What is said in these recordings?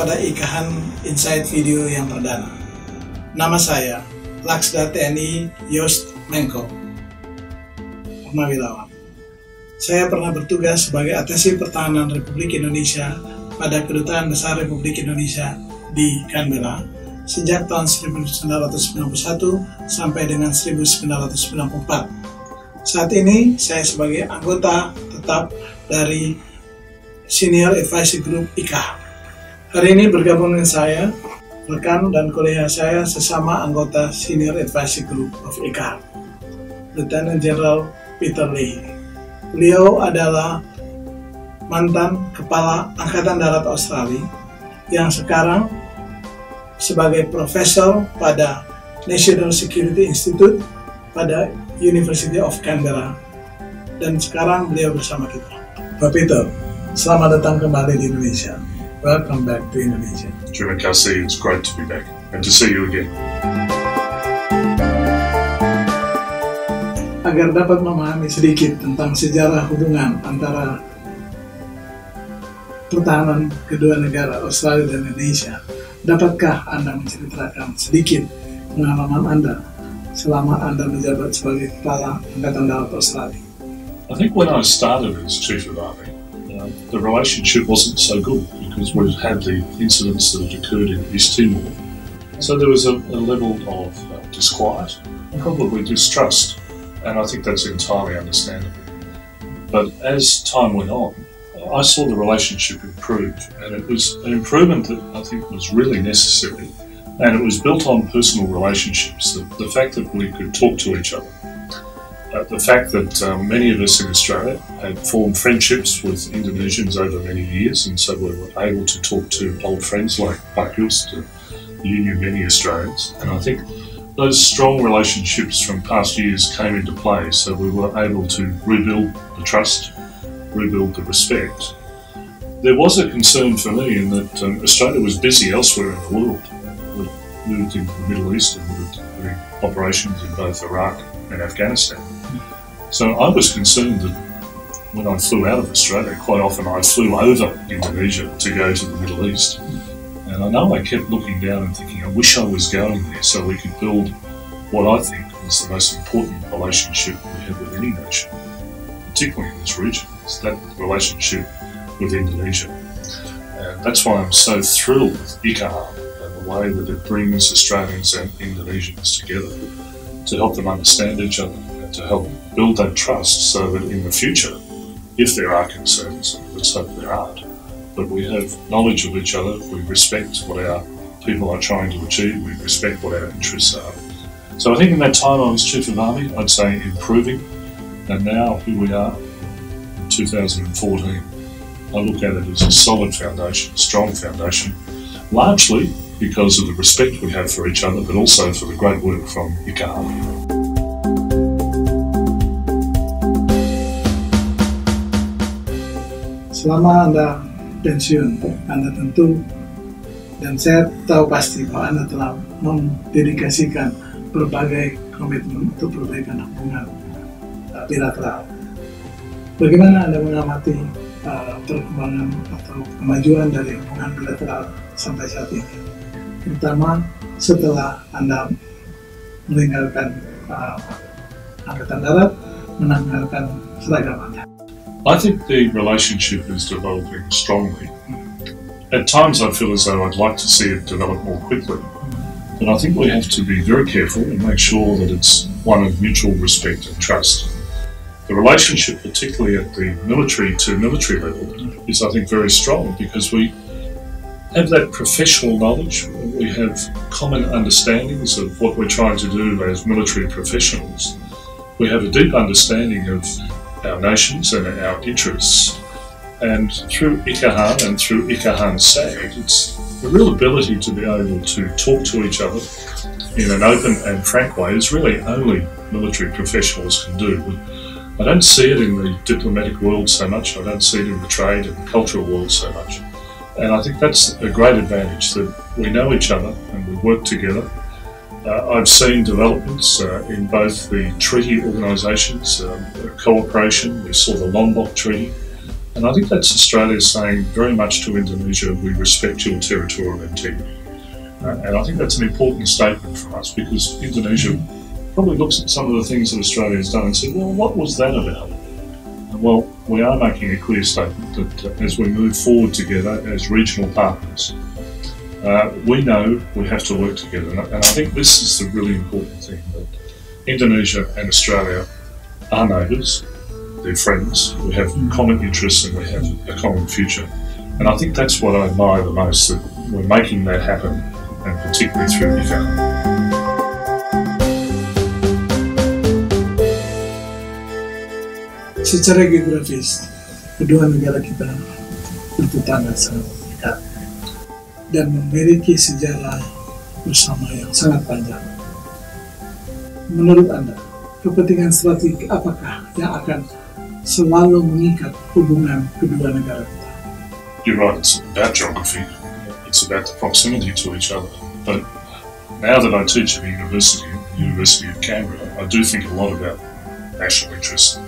pada IKAHAN Insight video yang perdana. Nama saya Laksda TNI Yost Mengko Purnawirawan. Saya pernah bertugas sebagai Atase Pertahanan Republik Indonesia pada Kedutaan Besar Republik Indonesia di Canberra sejak tahun 1991 sampai dengan 1994. Saat ini saya sebagai anggota tetap dari Senior Advisory Group IKAHAN. Hari ini bergabung dengan saya, rekan dan kolega saya sesama anggota Senior Advisory Group of IKAHAN, Lieutenant General Peter Leahy. Beliau adalah mantan Kepala Angkatan Darat Australia yang sekarang sebagai profesor pada National Security Institute pada University of Canberra, dan sekarang beliau bersama kita. Pak Peter, selamat datang kembali di Indonesia. Welcome back to Indonesia. Terima kasih, it's great to be back and to see you again. Agar dapat memahami sedikit tentang sejarah hubungan antara pertahanan kedua negara Australia dan Indonesia, dapatkah Anda menceritakan sedikit pengalaman Anda selama Anda menjabat sebagai Kepala Angkatan Darat Australia? I think when I started as Chief of Army, the relationship wasn't so good because we've had the incidents that had occurred in East Timor. So there was a level of disquiet and probably distrust, and I think that's entirely understandable. But as time went on, I saw the relationship improve, and it was an improvement that I think was really necessary, and it was built on personal relationships, the fact that we could talk to each other. The fact that many of us in Australia had formed friendships with Indonesians over many years, and so we were able to talk to old friends like Just. You knew many Australians, and I think those strong relationships from past years came into play, so we were able to rebuild the trust, rebuild the respect. There was a concern for me in that Australia was busy elsewhere in the world. We moved into the Middle East and we were doing operations in both Iraq and Afghanistan. So I was concerned that when I flew out of Australia, quite often I flew over Indonesia to go to the Middle East. And I know I kept looking down and thinking, I wish I was going there so we could build what I think is the most important relationship we have with any nation, particularly in this region, is that relationship with Indonesia. And that's why I'm so thrilled with IKAHAN and the way that it brings Australians and Indonesians together to help them understand each other and to help build that trust so that in the future, if there are concerns, let's hope there aren't, but we have knowledge of each other, we respect what our people are trying to achieve, we respect what our interests are. So I think in that time I was Chief of Army, I'd say improving, and now here we are in 2014. I look at it as a solid foundation, strong foundation, largely because of the respect we have for each other, but also for the great work from IKAHAN. Selama Anda pensiun, Anda tentu, dan saya tahu pasti bahwa Anda telah mendedikasikan berbagai komitmen untuk perbaikan hubungan bilateral. Bagaimana Anda mengamati perkembangan atau kemajuan dari hubungan bilateral sampai saat ini, terutama setelah Anda meninggalkan Angkatan Darat, meninggalkan seragam Anda? I think the relationship is developing strongly. At times I feel as though I'd like to see it develop more quickly, but I think we have to be very careful and make sure that it's one of mutual respect and trust. The relationship, particularly at the military-to-military level, is I think very strong because we have that professional knowledge, we have common understandings of what we're trying to do as military professionals. We have a deep understanding of our nations and our interests, and through IKAHAN and through IKAHAN SAG, it's the real ability to be able to talk to each other in an open and frank way is really only military professionals can do. I don't see it in the diplomatic world so much, I don't see it in the trade and cultural world so much. And I think that's a great advantage, that we know each other and we work together. I've seen developments in both the treaty organisations, cooperation. We saw the Lombok Treaty, And I think that's Australia saying very much to Indonesia, we respect your territorial integrity. And I think that's an important statement for us, because Indonesia probably looks at some of the things that Australia has done and said, well, what was that about? And well, we are making a clear statement that as we move forward together as regional partners, we know we have to work together. And I think this is the really important thing, that Indonesia and Australia are neighbours, they're friends, we have common interests and we have a common future. And I think that's what I admire the most, that we're making that happen, and particularly through IKAHAN. Secara geografis, kedua negara kita bertetangga sangat dekat dan memiliki sejarah bersama yang sangat panjang. Menurut Anda, kepentingan strategi apakah yang akan selalu mengikat hubungan kedua negara kita? You're right, it's about geography, it's about the proximity to each other. But now that I teach at the University of Canberra, I do think a lot about national interests.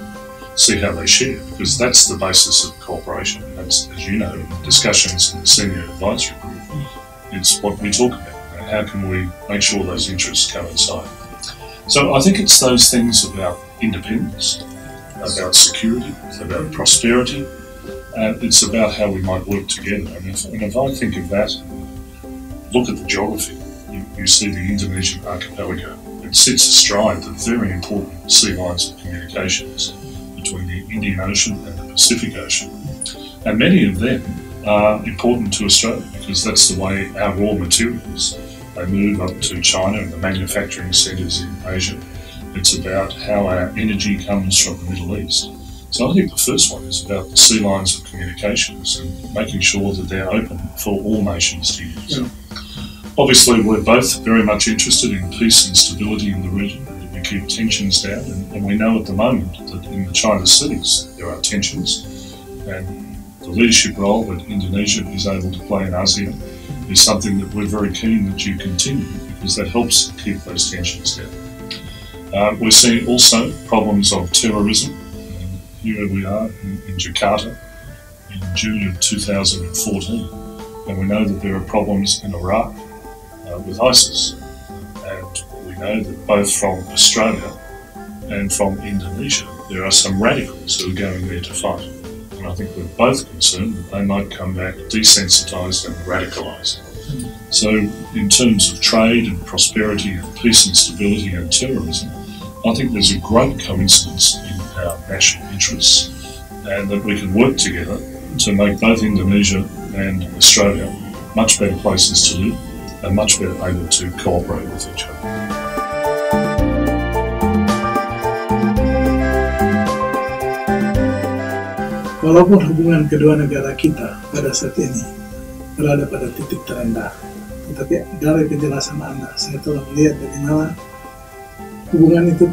See how they share, because that's the basis of cooperation. That's, as you know, discussions in the senior advisory group. It's what we talk about. How can we make sure those interests coincide? So I think it's those things about independence, about security, about prosperity, and it's about how we might work together. And if I think of that, look at the geography. You see the Indonesian archipelago. It sits astride the very important sea lines of communications between the Indian Ocean and the Pacific Ocean. And many of them are important to Australia, because that's the way our raw materials, they move up to China and the manufacturing centres in Asia. It's about how our energy comes from the Middle East. So I think the first one is about the sea lines of communications and making sure that they're open for all nations to use. Yeah. Obviously, we're both very much interested in peace and stability in the region. We keep tensions down, and we know at the moment that in the China Seas there are tensions, and the leadership role that Indonesia is able to play in ASEAN is something that we're very keen that you continue, because that helps keep those tensions down. We're seeing also problems of terrorism. Here we are in Jakarta in June of 2014, and we know that there are problems in Iraq with ISIS, and we know that both from Australia and from Indonesia there are some radicals who are going there to fight, and I think we're both concerned that they might come back desensitised and radicalised. So in terms of trade and prosperity and peace and stability and terrorism, I think there's a great coincidence in our national interests, and that we can work together to make both Indonesia and Australia much better places to live and much better able to cooperate with each other. Walaupun hubungan kedua negara kita pada saat ini berada pada titik terendah, tetapi dari penjelasan Anda, saya telah melihat bagaimana hubungan itu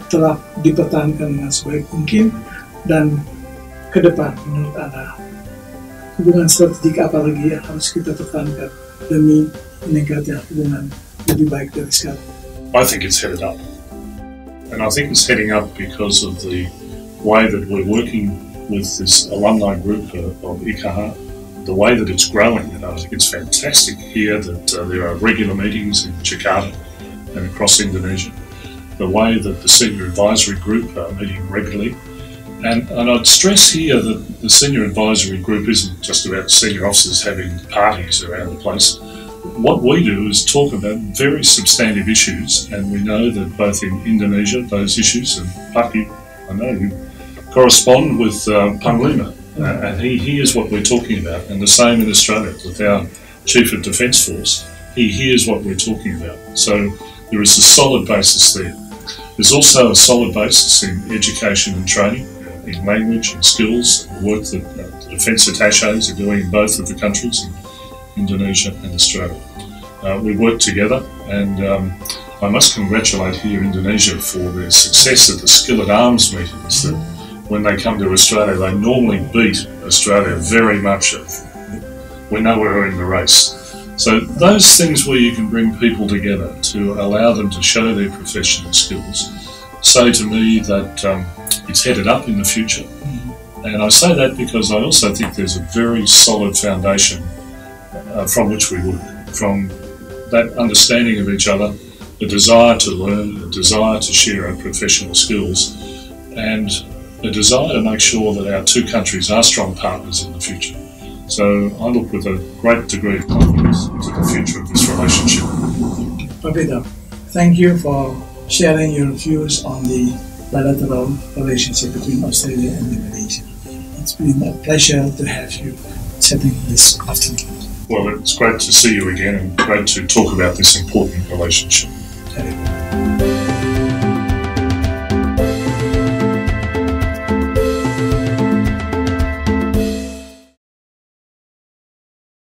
telah dipertahankan dengan sebaik mungkin, dan ke depan menurut Anda hubungan strategik apa lagi yang harus kita pertahankan demi meningkatnya hubungan lebih baik dari sekarang? I think it's headed up, and I think it's heading up because of the way that we're working with this alumni group of IKAHAN, the way that it's growing. And I think it's fantastic here that there are regular meetings in Jakarta and across Indonesia. The way that the senior advisory group are meeting regularly. And I'd stress here that the senior advisory group isn't just about senior officers having parties around the place. What we do is talk about very substantive issues, and we know that both in Indonesia, those issues, and Paki, I know you correspond with Panglima, and he hears what we're talking about, and the same in Australia with our Chief of Defence Force. He hears what we're talking about. So there is a solid basis there. There's also a solid basis in education and training, in language and skills, and the work that the defence attaches are doing in both of the countries, in Indonesia and Australia. We work together, and I must congratulate here Indonesia for their success at the skill at arms meetings. That when they come to Australia, they normally beat Australia very much. We know we're in the race. So those things where you can bring people together to allow them to show their professional skills say to me that it's headed up in the future, And I say that because I also think there's a very solid foundation from which we work, from that understanding of each other, a desire to learn, a desire to share our professional skills, and a desire to make sure that our two countries are strong partners in the future. So I look with a great degree of confidence into the future of this relationship. Peter, thank you for sharing your views on the bilateral relationship between Australia and Indonesia. It's been a pleasure to have you chatting this afternoon. Well, it's great to see you again and great to talk about this important relationship. Okay.